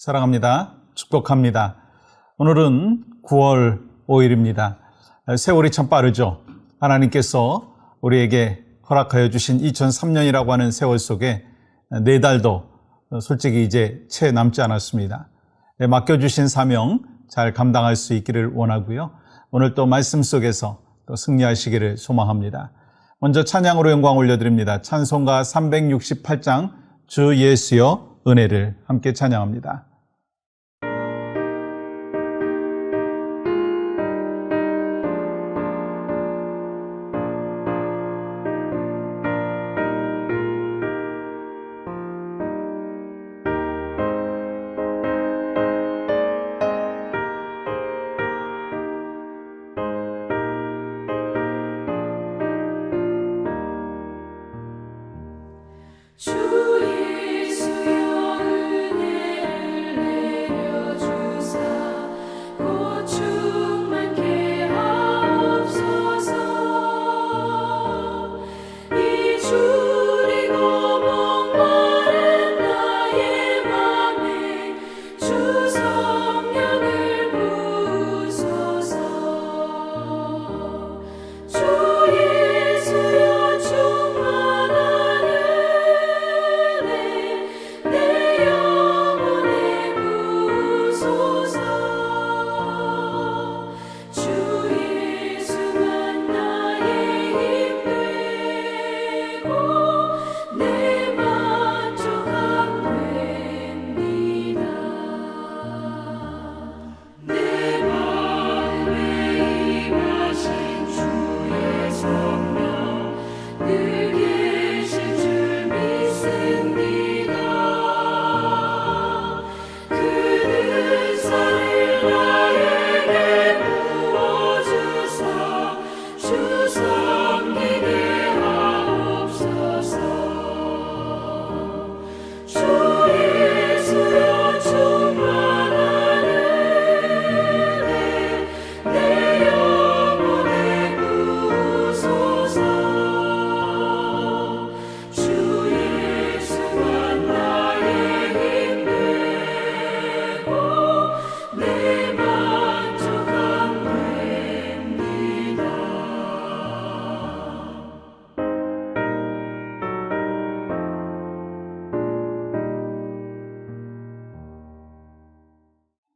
사랑합니다. 축복합니다. 오늘은 9월 5일입니다. 세월이 참 빠르죠. 하나님께서 우리에게 허락하여 주신 2003년이라고 하는 세월 속에 4달도 솔직히 이제 채 남지 않았습니다. 맡겨주신 사명 잘 감당할 수 있기를 원하고요. 오늘 또 말씀 속에서 또 승리하시기를 소망합니다. 먼저 찬양으로 영광 올려드립니다. 찬송가 368장 주 예수여 은혜를 함께 찬양합니다.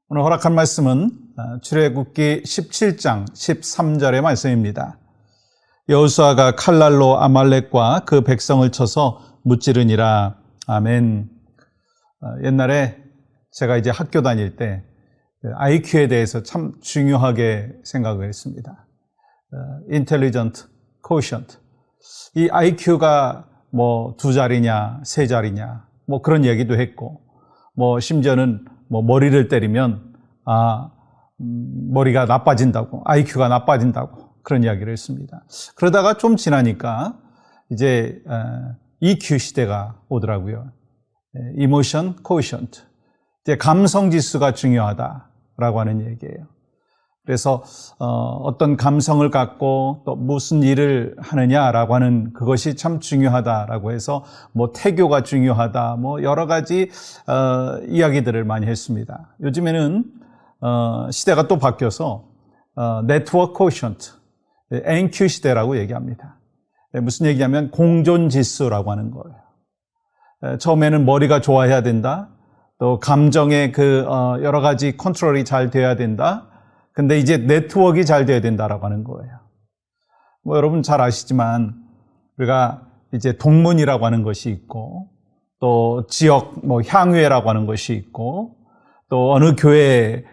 오늘 허락한 말씀은 출애굽기 17장 13절의 말씀입니다. 여호수아가 칼날로 아말렉과 그 백성을 쳐서 무찌르니라. 아멘. 옛날에 제가 이제 학교 다닐 때 IQ에 대해서 참 중요하게 생각을 했습니다. Intelligent Quotient. 이 IQ가 뭐 2자리냐, 3자리냐, 뭐 그런 얘기도 했고, 뭐 심지어는 뭐 머리를 때리면 머리가 나빠진다고, IQ가 나빠진다고 그런 이야기를 했습니다. 그러다가 좀 지나니까 이제 EQ 시대가 오더라고요. Emotion Quotient. 이제 감성 지수가 중요하다라고 하는 얘기예요. 그래서 어떤 감성을 갖고 또 무슨 일을 하느냐라고 하는 그것이 참 중요하다라고 해서 뭐 태교가 중요하다, 뭐 여러 가지 이야기들을 많이 했습니다. 요즘에는 시대가 또 바뀌어서 네트워크 코션트, NQ 시대라고 얘기합니다. 무슨 얘기냐면 공존 지수라고 하는 거예요. 처음에는 머리가 좋아야 된다, 또 감정의 그 여러 가지 컨트롤이 잘 돼야 된다. 근데 이제 네트워크가 잘 돼야 된다라고 하는 거예요. 뭐 여러분 잘 아시지만 우리가 이제 동문이라고 하는 것이 있고, 또 지역 뭐 향유회라고 하는 것이 있고, 또 어느 교회에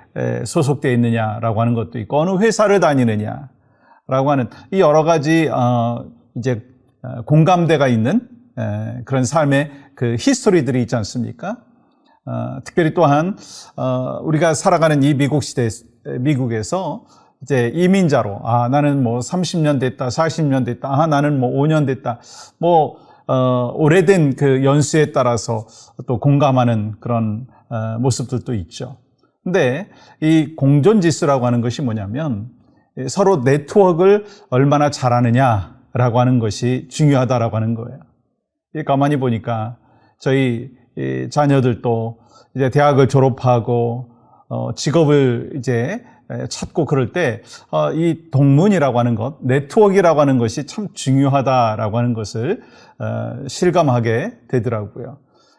소속되어 있느냐라고 하는 것도 있고, 어느 회사를 다니느냐라고 하는 이 여러 가지 이제 공감대가 있는 그런 삶의 그 히스토리들이 있지 않습니까? 특별히 또한 우리가 살아가는 이 미국에서 이제 이민자로 나는 뭐 30년 됐다, 40년 됐다, 나는 뭐 5년 됐다, 뭐 오래된 그 연수에 따라서 또 공감하는 그런 모습들도 있죠. 근데 이 공존지수라고 하는 것이 뭐냐면 서로 네트워크를 얼마나 잘하느냐라고 하는 것이 중요하다라고 하는 거예요. 가만히 보니까 저희 이 자녀들도 이제 대학을 졸업하고 직업을 이제 찾고 그럴 때 이 동문이라고 하는 것, 네트워크라고 하는 것이 참 중요하다라고 하는 것을 실감하게 되더라고요.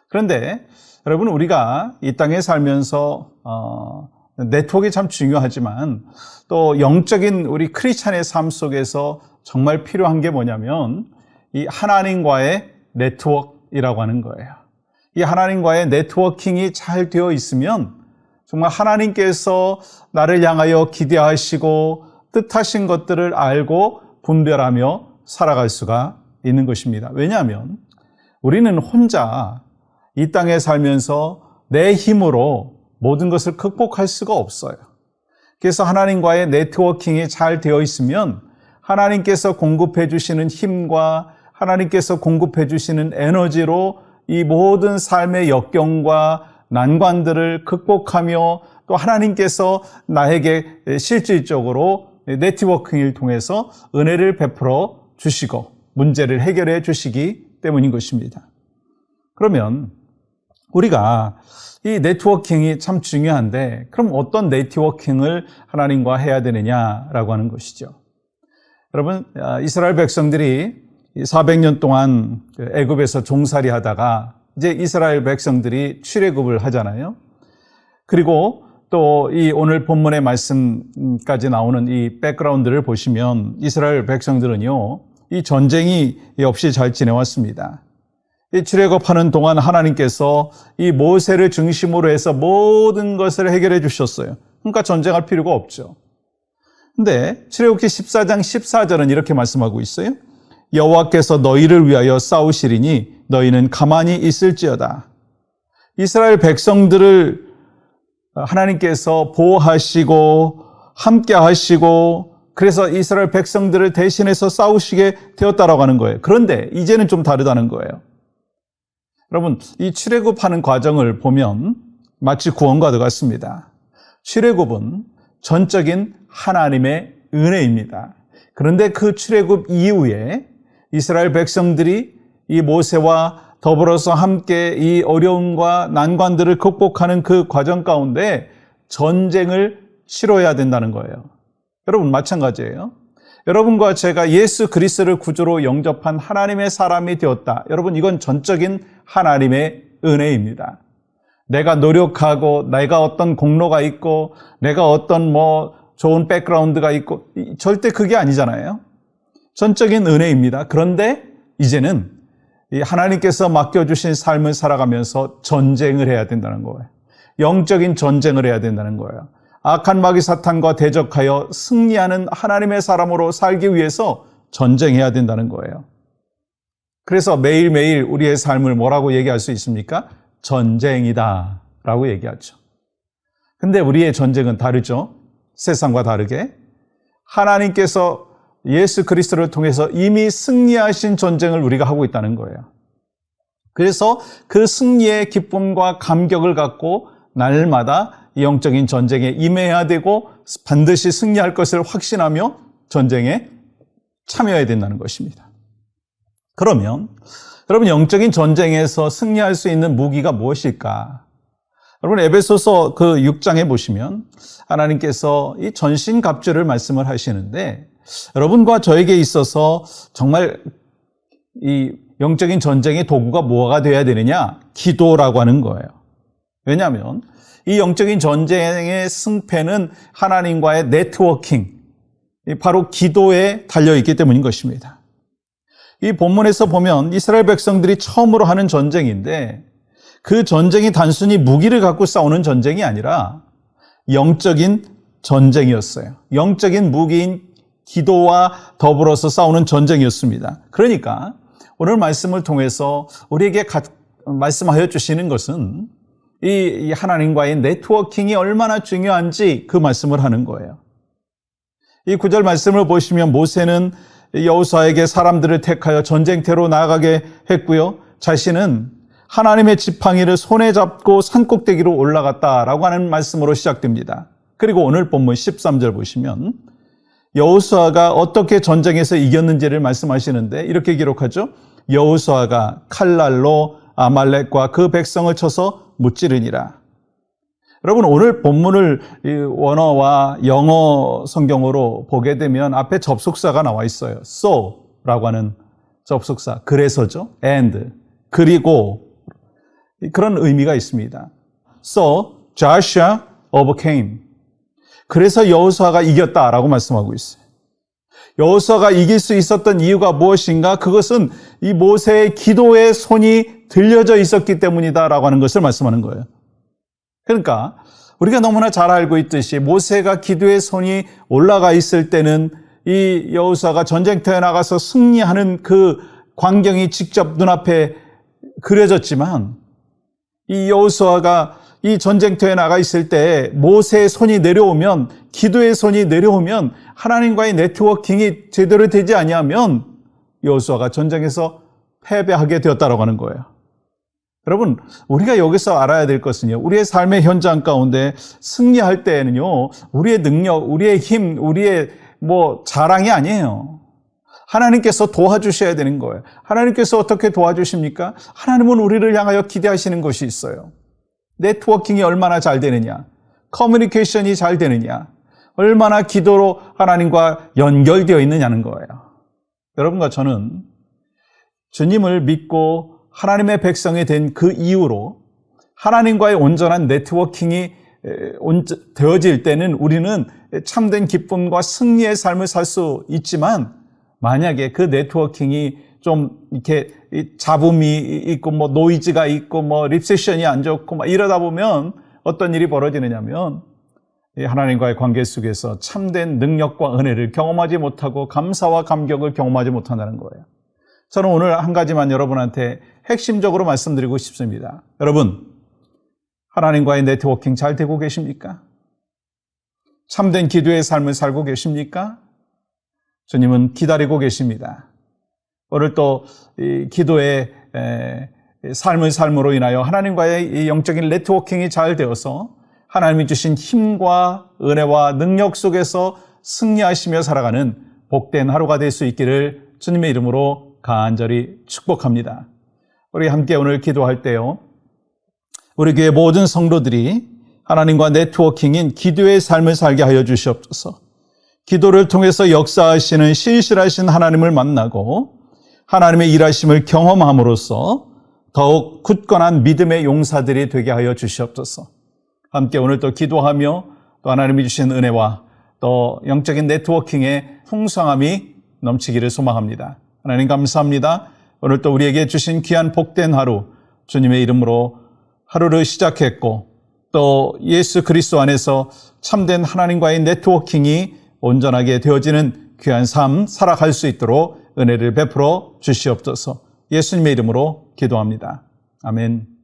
그런데 여러분, 우리가 이 땅에 살면서 네트워크가 참 중요하지만 또 영적인 우리 크리스찬의 삶 속에서 정말 필요한 게 뭐냐면 이 하나님과의 네트워크라고 하는 거예요. 이 하나님과의 네트워킹이 잘 되어 있으면 정말 하나님께서 나를 향하여 기대하시고 뜻하신 것들을 알고 분별하며 살아갈 수가 있는 것입니다. 왜냐하면 우리는 혼자 이 땅에 살면서 내 힘으로 모든 것을 극복할 수가 없어요. 그래서 하나님과의 네트워킹이 잘 되어 있으면 하나님께서 공급해 주시는 힘과 하나님께서 공급해 주시는 에너지로 이 모든 삶의 역경과 난관들을 극복하며 또 하나님께서 나에게 실질적으로 네트워킹을 통해서 은혜를 베풀어 주시고 문제를 해결해 주시기 때문인 것입니다. 그러면 우리가 이 네트워킹이 참 중요한데 그럼 어떤 네트워킹을 하나님과 해야 되느냐라고 하는 것이죠. 여러분, 이스라엘 백성들이 400년 동안 애굽에서 종살이 하다가 이제 이스라엘 백성들이 출애굽을 하잖아요. 그리고 또 이 오늘 본문의 말씀까지 나오는 이 백그라운드를 보시면 이스라엘 백성들은요, 이 전쟁이 없이 잘 지내왔습니다. 이 출애굽하는 동안 하나님께서 이 모세를 중심으로 해서 모든 것을 해결해 주셨어요. 그러니까 전쟁할 필요가 없죠. 근데 출애굽기 14장 14절은 이렇게 말씀하고 있어요. 여호와께서 너희를 위하여 싸우시리니 너희는 가만히 있을지어다. 이스라엘 백성들을 하나님께서 보호하시고 함께 하시고 그래서 이스라엘 백성들을 대신해서 싸우시게 되었다라고 하는 거예요. 그런데 이제는 좀 다르다는 거예요. 여러분, 이 출애굽하는 과정을 보면 마치 구원과도 같습니다. 출애굽은 전적인 하나님의 은혜입니다. 그런데 그 출애굽 이후에 이스라엘 백성들이 이 모세와 더불어서 함께 이 어려움과 난관들을 극복하는 그 과정 가운데 전쟁을 치러야 된다는 거예요. 여러분, 마찬가지예요. 여러분과 제가 예수 그리스도를 구주로 영접한 하나님의 사람이 되었다. 여러분, 이건 전적인 하나님의 은혜입니다. 내가 노력하고 내가 어떤 공로가 있고 내가 어떤 좋은 백그라운드가 있고 절대 그게 아니잖아요. 전적인 은혜입니다. 그런데 이제는 이 하나님께서 맡겨주신 삶을 살아가면서 전쟁을 해야 된다는 거예요. 영적인 전쟁을 해야 된다는 거예요. 악한 마귀 사탄과 대적하여 승리하는 하나님의 사람으로 살기 위해서 전쟁해야 된다는 거예요. 그래서 매일매일 우리의 삶을 뭐라고 얘기할 수 있습니까? 전쟁이다 라고 얘기하죠. 근데 우리의 전쟁은 다르죠. 세상과 다르게 하나님께서 예수 그리스도를 통해서 이미 승리하신 전쟁을 우리가 하고 있다는 거예요. 그래서 그 승리의 기쁨과 감격을 갖고 날마다 영적인 전쟁에 임해야 되고 반드시 승리할 것을 확신하며 전쟁에 참여해야 된다는 것입니다. 그러면 여러분, 영적인 전쟁에서 승리할 수 있는 무기가 무엇일까? 여러분, 에베소서 그 6장에 보시면 하나님께서 이 전신갑주를 말씀을 하시는데 여러분과 저에게 있어서 정말 이 영적인 전쟁의 도구가 뭐가 되어야 되느냐? 기도라고 하는 거예요. 왜냐하면 이 영적인 전쟁의 승패는 하나님과의 네트워킹, 바로 기도에 달려있기 때문인 것입니다. 이 본문에서 보면 이스라엘 백성들이 처음으로 하는 전쟁인데 그 전쟁이 단순히 무기를 갖고 싸우는 전쟁이 아니라 영적인 전쟁이었어요. 영적인 무기인 기도와 더불어서 싸우는 전쟁이었습니다. 그러니까 오늘 말씀을 통해서 우리에게 말씀하여 주시는 것은 이 하나님과의 네트워킹이 얼마나 중요한지 그 말씀을 하는 거예요. 이 9절 말씀을 보시면 모세는 여호수아에게 사람들을 택하여 전쟁터로 나아가게 했고요. 자신은 하나님의 지팡이를 손에 잡고 산꼭대기로 올라갔다라고 하는 말씀으로 시작됩니다. 그리고 오늘 본문 13절 보시면 여호수아가 어떻게 전쟁에서 이겼는지를 말씀하시는데 이렇게 기록하죠. 여호수아가 칼날로 아말렉과 그 백성을 쳐서 무찌르니라. 여러분, 오늘 본문을 원어와 영어 성경으로 보게 되면 앞에 접속사가 나와 있어요. so라고 하는 접속사. 그래서죠. and. 그리고 그런 의미가 있습니다. So Joshua overcame. 그래서 여호수아가 이겼다라고 말씀하고 있어요. 여호수아가 이길 수 있었던 이유가 무엇인가? 그것은 이 모세의 기도의 손이 들려져 있었기 때문이다라고 하는 것을 말씀하는 거예요. 그러니까 우리가 너무나 잘 알고 있듯이 모세가 기도의 손이 올라가 있을 때는 이 여호수아가 전쟁터에 나가서 승리하는 그 광경이 직접 눈앞에 그려졌지만, 이 여호수아가 이 전쟁터에 나가 있을 때 모세의 손이 내려오면, 기도의 손이 내려오면, 하나님과의 네트워킹이 제대로 되지 아니하면 여호수아가 전쟁에서 패배하게 되었다라고 하는 거예요. 여러분, 우리가 여기서 알아야 될 것은요, 우리의 삶의 현장 가운데 승리할 때에는요, 우리의 능력, 우리의 힘, 우리의 자랑이 아니에요. 하나님께서 도와주셔야 되는 거예요. 하나님께서 어떻게 도와주십니까? 하나님은 우리를 향하여 기대하시는 것이 있어요. 네트워킹이 얼마나 잘 되느냐, 커뮤니케이션이 잘 되느냐, 얼마나 기도로 하나님과 연결되어 있느냐는 거예요. 여러분과 저는 주님을 믿고 하나님의 백성이 된 그 이후로 하나님과의 온전한 네트워킹이 되어질 때는 우리는 참된 기쁨과 승리의 삶을 살 수 있지만, 만약에 그 네트워킹이 좀 이렇게 잡음이 있고 노이즈가 있고 리셉션이 안 좋고 이러다 보면 어떤 일이 벌어지느냐면 하나님과의 관계 속에서 참된 능력과 은혜를 경험하지 못하고 감사와 감격을 경험하지 못한다는 거예요. 저는 오늘 한 가지만 여러분한테 핵심적으로 말씀드리고 싶습니다. 여러분, 하나님과의 네트워킹 잘 되고 계십니까? 참된 기도의 삶을 살고 계십니까? 주님은 기다리고 계십니다. 오늘 또 이 기도의 삶을 삶으로 인하여 하나님과의 이 영적인 네트워킹이 잘 되어서 하나님이 주신 힘과 은혜와 능력 속에서 승리하시며 살아가는 복된 하루가 될 수 있기를 주님의 이름으로 간절히 축복합니다. 우리 함께 오늘 기도할 때요, 우리 교회 모든 성도들이 하나님과 네트워킹인 기도의 삶을 살게 하여 주시옵소서. 기도를 통해서 역사하시는 신실하신 하나님을 만나고 하나님의 일하심을 경험함으로써 더욱 굳건한 믿음의 용사들이 되게 하여 주시옵소서. 함께 오늘 또 기도하며 또 하나님이 주신 은혜와 또 영적인 네트워킹의 풍성함이 넘치기를 소망합니다. 하나님 감사합니다. 오늘 또 우리에게 주신 귀한 복된 하루, 주님의 이름으로 하루를 시작했고 또 예수 그리스도 안에서 참된 하나님과의 네트워킹이 온전하게 되어지는 귀한 삶 살아갈 수 있도록 은혜를 베풀어 주시옵소서. 예수님의 이름으로 기도합니다. 아멘.